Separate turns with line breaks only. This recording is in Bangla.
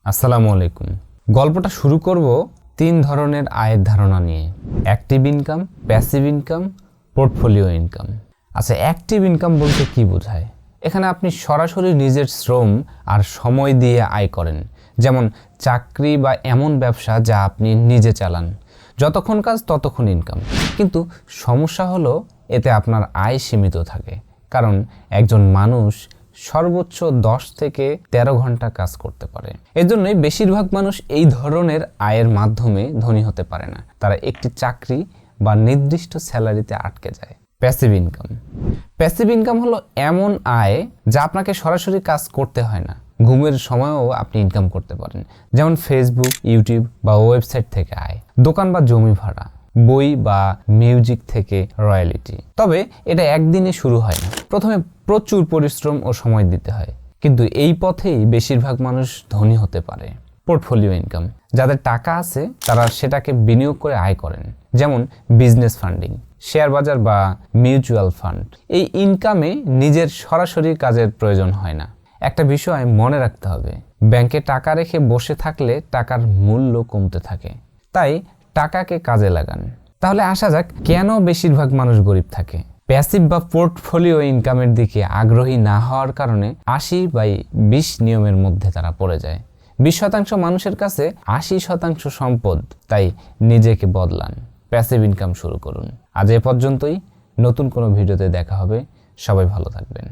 আসসালামু আলাইকুম। গল্পটা শুরু করব তিন ধরনের আয়ের ধারণা নিয়ে: active income, passive income, portfolio income. আচ্ছা, অ্যাক্টিভ ইনকাম বলতে কি বোঝায়? এখানে আপনি সরাসরি নিজের শ্রম আর সময় দিয়ে আয় করেন, যেমন চাকরি বা এমন ব্যবসা যা আপনি নিজে চালান। যতক্ষণ কাজ ততক্ষণ ইনকাম। কিন্তু সমস্যা হলো এতে আপনার আয় সীমিত থাকে, কারণ একজন মানুষ সর্বোচ্চ 10 থেকে 13 ঘন্টা কাজ করতে পারে। এজন্যই বেশিরভাগ মানুষ এই ধরনের আয়ের মাধ্যমে ধনী হতে পারে না। তারা একটি চাকরি বা নির্দিষ্ট স্যালারিতে আটকে যায়। Passive income. প্যাসিভ ইনকাম হলো এমন আয় যা আপনাকে সরাসরি কাজ করতে হয় না। ঘুমের সময়ও আপনি ইনকাম করতে পারেন, যেমন ফেসবুক, ইউটিউব বা ওয়েবসাইট থেকে আয়, দোকান বা জমি ভাড়া, বই বা মিউজিক থেকে রয়্যালিটি। তবে এটা একদিনে শুরু হয় না। প্রথমে প্রচুর পরিশ্রম ও সময় দিতে হয়, কিন্তু এই পথেই বেশিরভাগ মানুষ ধনী হতে পারে। Portfolio income. যাদের টাকা আছে তারা সেটাকে বিনিয়োগ করে আয় করেন, যেমন বিজনেস ফান্ডিং, শেয়ার বাজার বা মিউচুয়াল ফান্ড। এই ইনকামে নিজের সরাসরি কাজের প্রয়োজন হয় না। একটা বিষয় মনে রাখতে হবে, ব্যাংকে টাকা রেখে বসে থাকলে টাকার মূল্য কমতে থাকে। তাই টাকাকে কাজে লাগান। তাহলে আসা যাক, কেন বেশিরভাগ মানুষ গরিব থাকে? প্যাসিভ বা পোর্টফোলিও ইনকামের দিকে আগ্রহী না হওয়ার কারণে 80/20 নিয়মের মধ্যে তারা পড়ে যায়। 20% মানুষের কাছে 80% সম্পদ। তাই নিজেকে বদলান, প্যাসিভ ইনকাম শুরু করুন। আজ এ পর্যন্তই। নতুন কোনো ভিডিওতে দেখা হবে। সবাই ভালো থাকবেন।